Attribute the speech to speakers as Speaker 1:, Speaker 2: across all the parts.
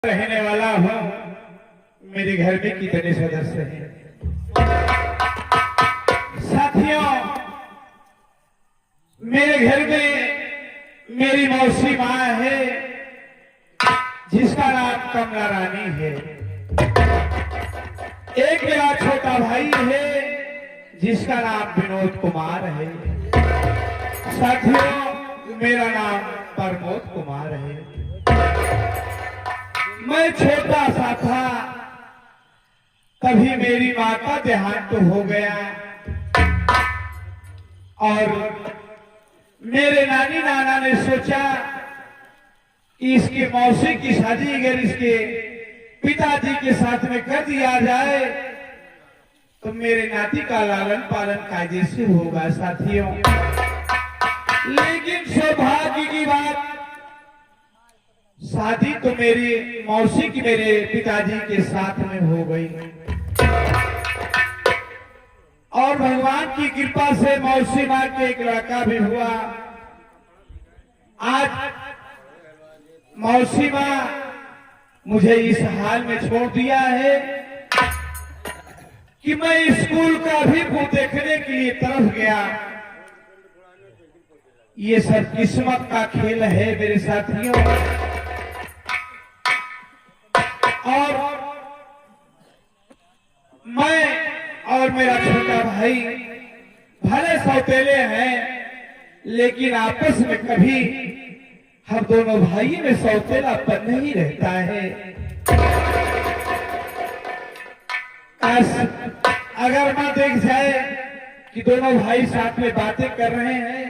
Speaker 1: रहने वाला हूँ। मेरे घर में कितने सदस्य हैं साथियों। मेरे घर में मेरी मौसी माँ है जिसका नाम कमला रानी है। एक मेरा छोटा भाई है जिसका नाम विनोद कुमार है। साथियों मेरा नाम प्रमोद कुमार है। मैं छोटा सा था तभी मेरी माँ का देहांत हो गया और मेरे नानी नाना ने सोचा कि इसकी मौसी की शादी अगर इसके पिताजी के साथ में कर दिया जाए तो मेरे नाती का लालन पालन कायदे से होगा साथियों। लेकिन सौभाग्य की बात, शादी तो मेरी मौसी की मेरे पिताजी के साथ में हो गई और भगवान की कृपा से मौसी माँ के एक लड़का भी हुआ। आज मौसी माँ मुझे इस हाल में छोड़ दिया है कि मैं स्कूल का भी मुंह देखने के लिए तरफ गया। ये सब किस्मत का खेल है मेरे साथियों। और मैं और मेरा छोटा भाई भले सौतेले हैं लेकिन आपस में कभी हम दोनों भाई में सौतेलापन नहीं रहता है। अगर ना देख जाए कि दोनों भाई साथ में बातें कर रहे हैं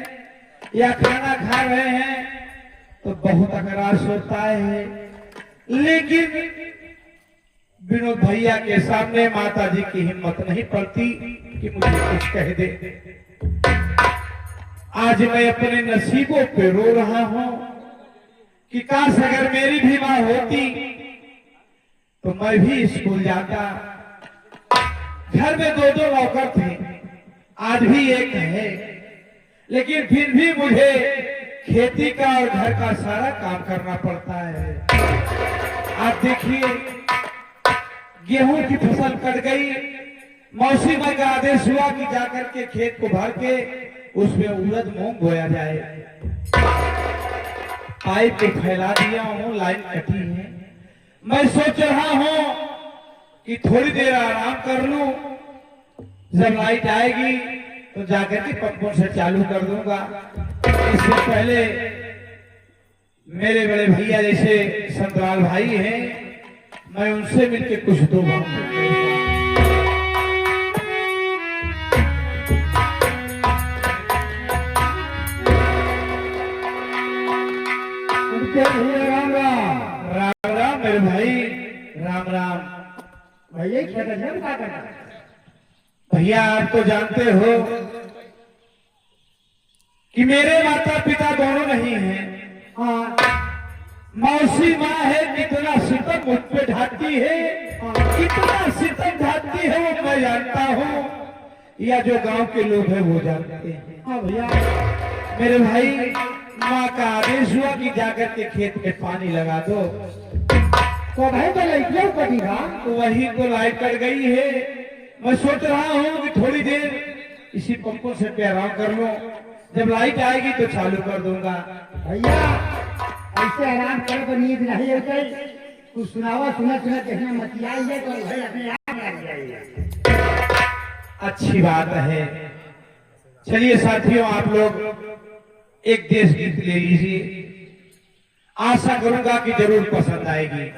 Speaker 1: या खाना खा रहे हैं तो बहुत अकराश होता है। लेकिन विनोद भैया के सामने माता जी की हिम्मत नहीं पड़ती कि मुझे कुछ कह दे। आज मैं अपने नसीबों पे रो रहा हूं कि काश अगर मेरी भी मां होती तो मैं भी स्कूल जाता। घर में दो दो नौकर थे, आज भी एक है, लेकिन फिर भी मुझे खेती का और घर का सारा काम करना पड़ता है। आप देखिए गेहूं की फसल कट गई, मौसी माँ का आदेश हुआ कि जाकर के खेत को भर के उसमें उड़द मूंग बोया जाए। पाइप को फैला दिया हूं, लाइन कटी है। मैं सोच रहा हूं कि थोड़ी देर आराम कर लूं, जब लाइट आएगी तो जाकर के पंपों से चालू कर दूंगा। इससे पहले मेरे बड़े भैया जैसे संतराल भाई हैं, मैं उनसे मिलके कुछ दो राम राम। राम राम मेरे भाई, राम राम।
Speaker 2: भैया
Speaker 1: भैया आप तो जानते हो कि मेरे माता पिता दोनों नहीं हैं।
Speaker 2: हाँ,
Speaker 1: मौसी माँ है, कितना सितम मुझ पे ढाती है, कितना सितम ढाती है वो मैं जानता हूँ, या जो गांव के लोग हैं वो जानते हैं।
Speaker 2: हाँ भैया,
Speaker 1: मेरे भाई माँ का आदेश हुआ कि जाकर के खेत में पानी लगा दो।
Speaker 2: तो भाई तो लाइट कटी था,
Speaker 1: तो वही तो लाइट कट गई है। मैं सोच रहा हूँ कि थोड़ी देर इसी पंपों से पे आराम कर लूं, जब लाइट आएगी तो चालू कर दूंगा।
Speaker 2: भैया ऐसे आराम कर तो नींद नहीं होती। कुछ सुनावा, सुना सुना कहना मत आइए तो भाई अपने आप लग जाइए।
Speaker 1: अच्छी बात है। चलिए साथियों, आप लोग एक देश गीत ले लीजिए, आशा करूंगा कि जरूर पसंद आएगी।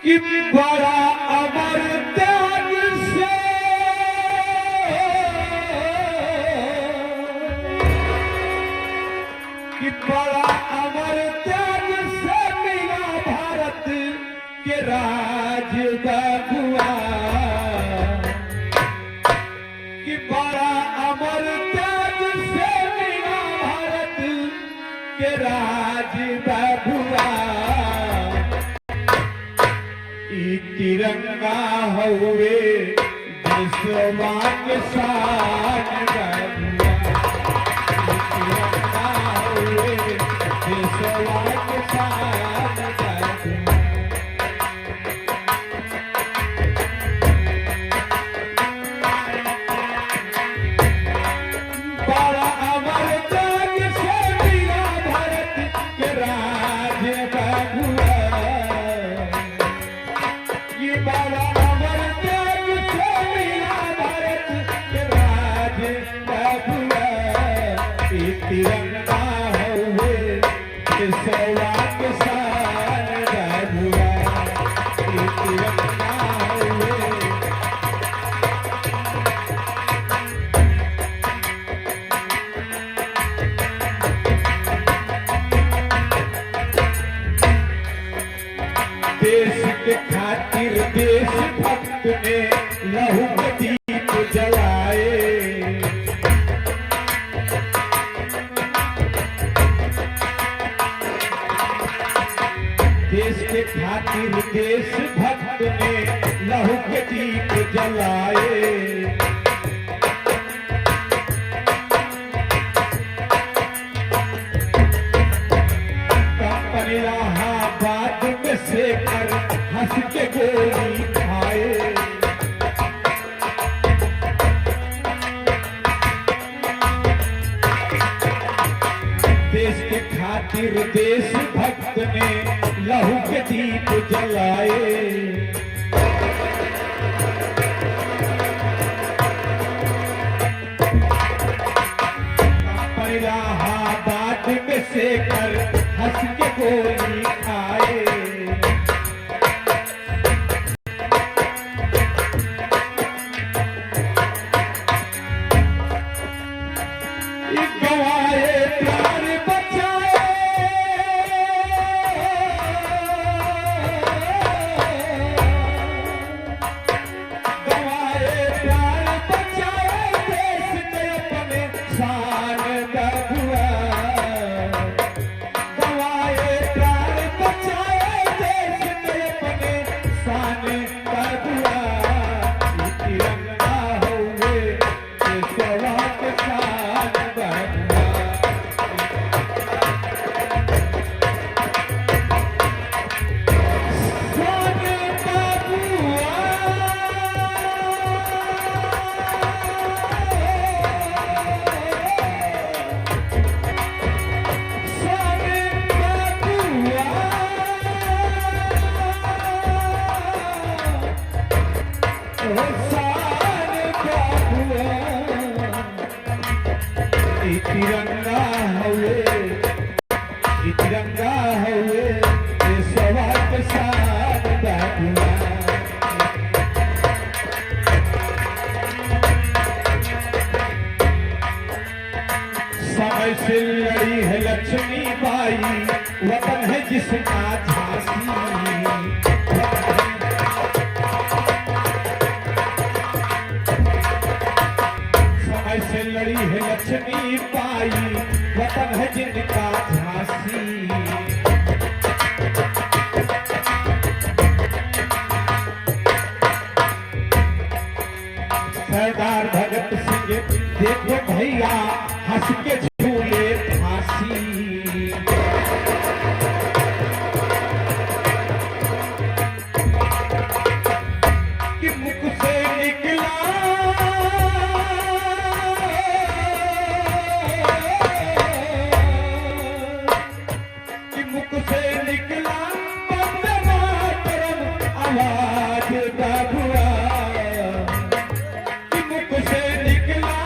Speaker 1: कि बड़ा अमर त्याग से कि बड़ा अमर त्याग से मिला भारत के राज बबुआ। कि बड़ा अमर त्याग से मिला भारत के राज बबुआ। तिरंगा हुए देशवा के शान बबुआ। तिरंगा हुए देशवा के शान बबुआ, ये तिरंगा हुए। देश के खातिर देशभक्त ने लहू के दीप जलाए। देश के खातिर देशभक्त ने लहू के दीप जलाए। इलाहाबाद में शेखर हंस के गोली खाए। देश के खातिर देशभक्त ने लहू के दीप जलाए। इलाहाबाद में शेखर हंस के गोली खाए। गवाए प्यार बचाए, गवाए प्यार बचाए, देश ने अपने शान बबुआ। गवाए प्यार बचाए, देश ने अपने शान बबुआ। ये तिरंगा हुए देशवा के शान बबुआ। तिरंगा हुए, तिरंगा हुए देशवा के शान बबुआ। समय से लड़ी है लक्ष्मीबाई, वतन है जिसका झांसी। से लड़ी है लक्ष्मीबाई, वतन है जिनका झांसी। सरदार भगत सिंह देखो भैया हंस के झूले फांसी। कि मुख से निकला से निकला वंदे मातरम आवाज बबुआ। कि मुख से निकला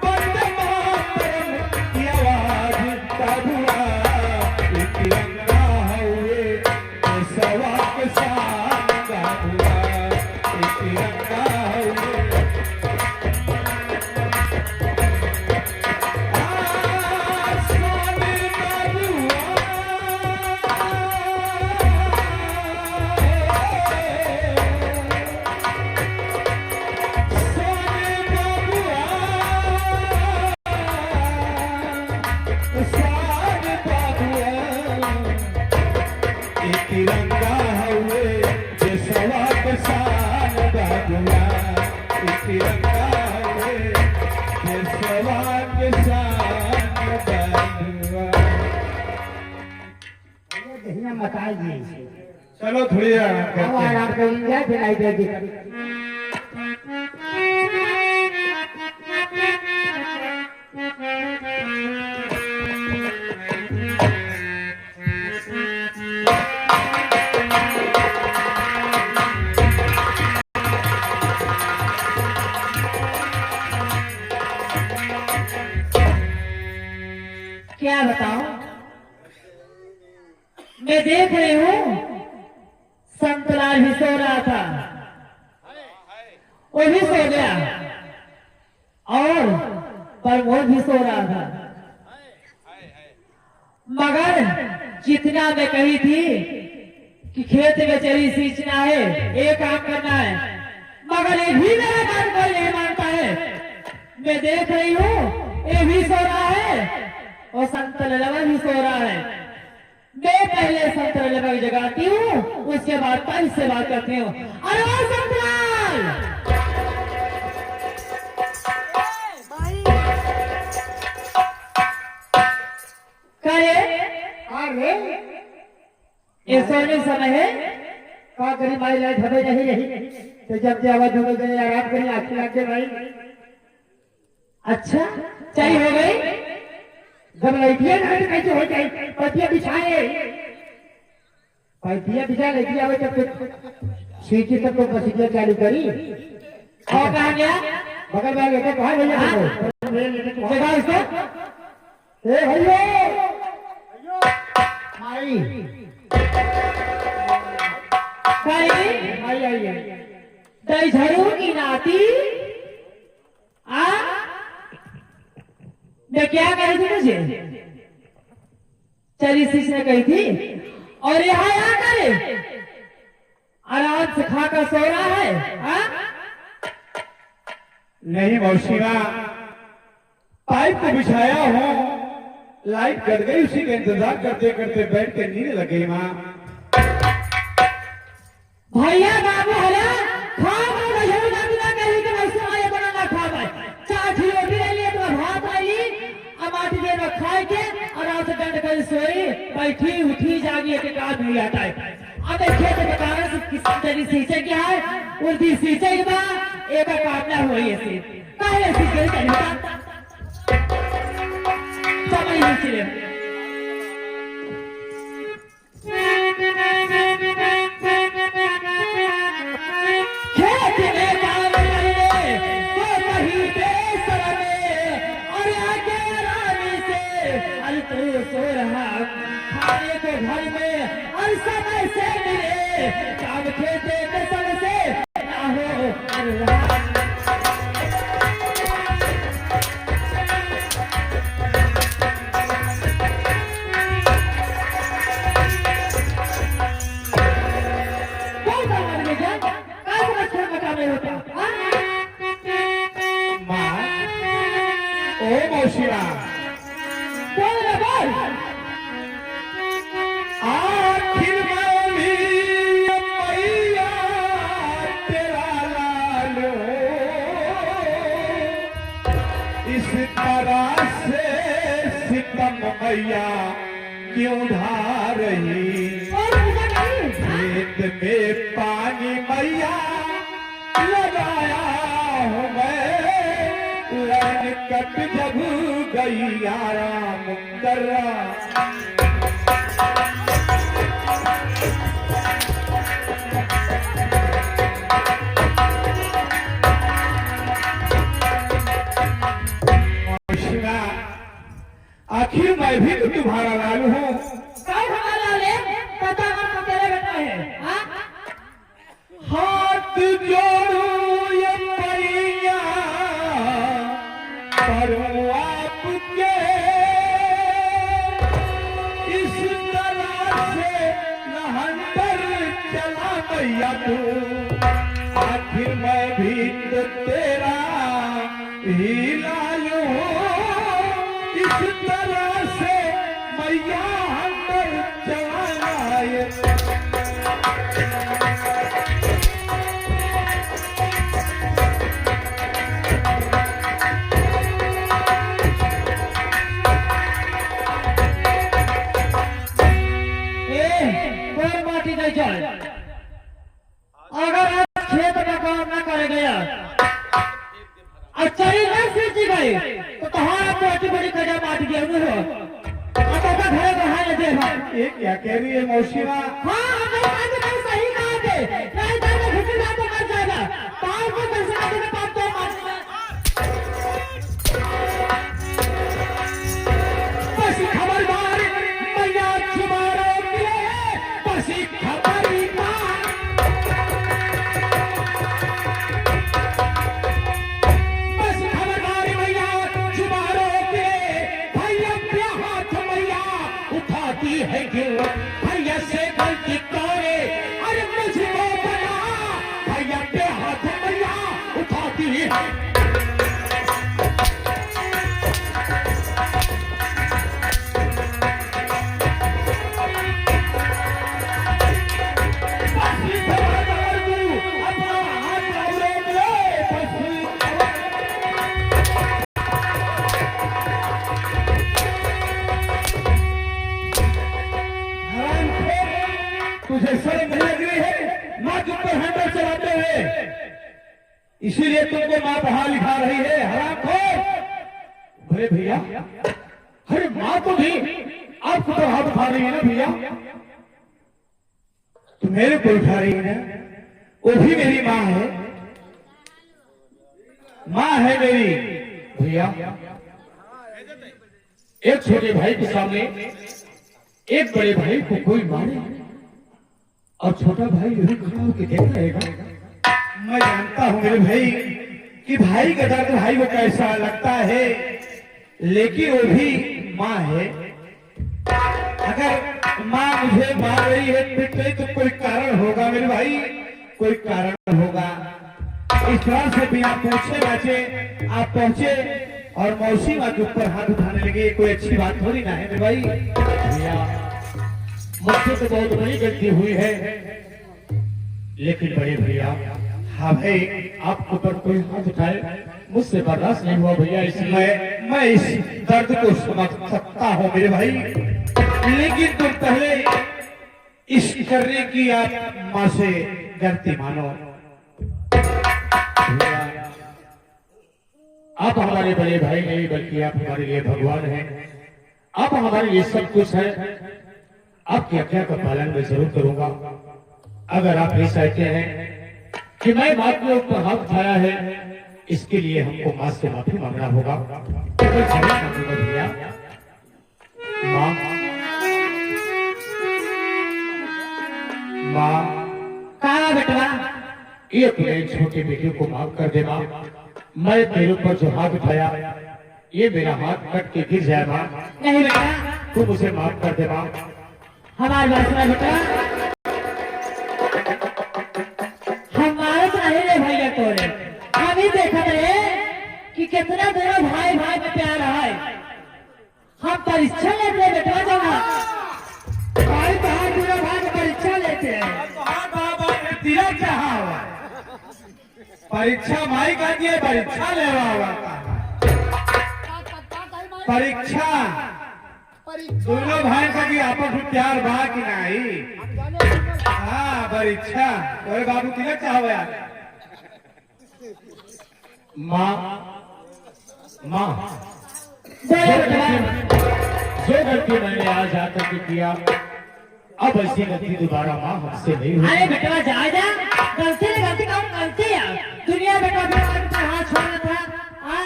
Speaker 1: वंदे मातरम की आवाज बबुआ। ये तिरंगा हुए देशवा के शान बबुआ। ये तिरंगा हुए तिरंगा हुए देशवा के शान बबुआ। तिरंगा हुए देशवा के शान बबुआ।
Speaker 2: देखना मताई जी,
Speaker 1: चलो थोड़ी आराम
Speaker 2: अब
Speaker 1: करते हैं।
Speaker 2: आराम करेंगे फिर आई देगी।
Speaker 3: क्या बताऊं, मैं देख रही हूं संतलाल भी सो रहा था, वो भी सो गया और प्रमोद भी सो रहा था। मगर जितना मैं कही थी कि खेत में चली सींचना है, ये काम करना है, मगर ये भी मेरा बात कोई नहीं मानता है। मैं देख रही हूँ ये भी सो रहा है और संतलवा भी सो रहा है। मैं पहले संतलवा की जगाती हूँ, उसके बाद पंच से बात करती हूँ। अरे ओ संतलाल,
Speaker 2: अरे
Speaker 3: ये सोने समय है।
Speaker 2: का करी भाई, लाइट हमें नहीं रही तो जब से आवाज हो गई आराम करी, आखिर लग गए भाई।
Speaker 3: अच्छा चाहिए हो गई।
Speaker 2: जब लड़कियां ना तो कैसे हो जाए, पतिया बिछाए, पतिया बिछा लड़की आवे तब तो सीटी तक तो पसीना चालू करी।
Speaker 3: और कहा गया
Speaker 2: बगल में लेकर कहा भैया
Speaker 3: जगह उसको।
Speaker 2: ए भैया आई आई आई
Speaker 3: दई झरू की नाती आ, मैं क्या कही थी मुझे, चली शीश ने कही थी, और यहाँ आ करे आराम से खाकर सो रहा है। आ?
Speaker 1: नहीं मौसीमा, पाइप को बिछाया हूँ, लाइट कट गई, उसी का इंतजार करते करते बैठ के नींद लग गई माँ।
Speaker 3: भैया बाबू हला खा झरू ना कही कि वैसे आए बनाना खा भाई, चाठी रोटी ले लिए तो भात ले ली, अब माटी देर में खाए के आराम से डंड कर सोई, बैठी उठी जागी एक काम नहीं आता है। अब खेत में कारण से किस तरी सींचे क्या है, उल्टी सींचे के बाद एक काम ना हुई ऐसी काहे सींचे चलता समझ नहीं चले। खेत में काम करने तो कहीं बेसर में, और आगे रानी से अरे तू सो रहा खाने को घर में, और समय से मिले काम खेते में सबसे ना हो अल्लाह।
Speaker 1: मौसिया आखिर में भी मैया तेरा लालो इस तरह से सितम मैया क्यों ढा रही, खेत में पानी मैया लगाया हूँ मैं, लाइन कट जब गई आराम करा। आखिर मैं भी तो तुम्हारा लाल हूँ। हाथ जोड़ू ये पैया करूं आपके, इस तरह से नहंतर चला मैया तू, आखिर मैं भी तो तेरा ही लाल हूँ, इस तरह से मैया हंतर चला ये।
Speaker 3: अगर आप खेत में काम न करे गया चरी न सींची गई तो तुम्हारा पोटी बड़ी कजा माट गया हो, घर बहाने दे।
Speaker 1: ये क्या कह रही है मौसिमा?
Speaker 3: हाँ सही कहा थे, नहीं तो घुटने जाते मर जाएगा, पाँव को दर्शना देने पाप तो मार
Speaker 1: दिल भैया से गलती करे, अरे मुझको बना भैया के हाथ भैया उठाती है। तुझे शर्म नहीं लग रही है? माँ तुम पर हैंडल चलाते हैं, इसीलिए तुमको माँ पढ़ा लिखा रही है, हरामखोर। अरे भैया, अरे माँ तो भी आपको तो हाथ उठा रही है ना भैया, तो मेरे को उठा रही है ना, वो भी मेरी माँ है, माँ है मेरी। भैया, एक छोटे भाई के सामने एक बड़े भाई को कोई मारे और छोटा भाई यही खड़ा होकर देख रहेगा। मैं जानता हूं मेरे भाई कि भाई का दर्द भाई को कैसा लगता है, लेकिन वो भी माँ है। अगर माँ मुझे मार रही है, पिट रही, तो कोई कारण होगा मेरे भाई, कोई कारण होगा। इस तरह से बिना पूछे बचे आप पहुंचे और मौसी माँ के ऊपर हाथ उठाने लगे, कोई अच्छी बात थोड़ी ना है मेरे भाई। भैया, मुझसे तो बहुत बड़ी गलती हुई है, लेकिन बड़े भैया, हाँ भाई, आपके ऊपर कोई हाथ उठाए मुझसे बर्दाश्त नहीं हुआ भैया, इसलिए मैं इस दर्द को समझ सकता हूँ मेरे भाई, लेकिन तुम पहले इस करने की आप माँ से गलती मानो। आप हमारे बड़े भाई नहीं, बल्कि आप हमारे लिए भगवान हैं, आप हमारे लिए सब कुछ है। आपकी आज्ञा का पालन मैं जरूर करूंगा। अगर आप ये चाहते हैं कि मैं माँ के ऊपर हाथ उठाया है, इसके लिए हमको माँ से माफी मांगना होगा। तो मैं जरूर मांगूंगा भैया। माँ, माँ,
Speaker 3: कहा बेटवा?
Speaker 1: ये अपने छोटे बेटे को माफ कर दे माँ। मैं तेरे ऊपर जो हाथ उठाया, ये मेरा हाथ कट के गिर जाए माँ।
Speaker 3: नहीं बेटा,
Speaker 1: तू मुझे माफ कर दे माँ।
Speaker 3: हमारी बात सुना बेटा, हमारे तो नहीं रे भैया तोरे, हम ही देखा रहे कि कितना दोनों भाई भाई में प्यार है। हम परीक्षा लेते हैं बेटा, जमा भाई बहन दोनों भाई में परीक्षा लेते हैं।
Speaker 1: तेरा क्या हुआ? परीक्षा माई का दिए, परीक्षा ले रहा हुआ परीक्षा दोनों भाई का कि आपस में प्यार बा कि नहीं? हाँ, परीक्षा। अरे बाबू तिलक क्या हुआ? माँ, माँ, जो गलती मैंने आज आकर के किया, अब ऐसी गलती दोबारा माँ हमसे नहीं होगी।
Speaker 3: अरे बेटा जा जा, गलती ने गलती कौन गलती है? दुनिया बेटा बेटा हाथ छोड़ना था, हाँ?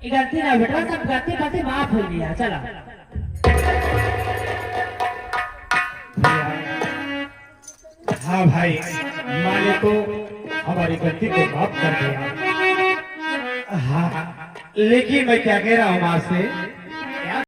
Speaker 3: ये गलती ना बेटा, सब गलती गलती माफ हो गया। चला
Speaker 1: हाँ भाई, माँ ने तो हमारी गलती को माफ कर दिया। हाँ, लेकिन मैं क्या कह रहा हूँ माँ से,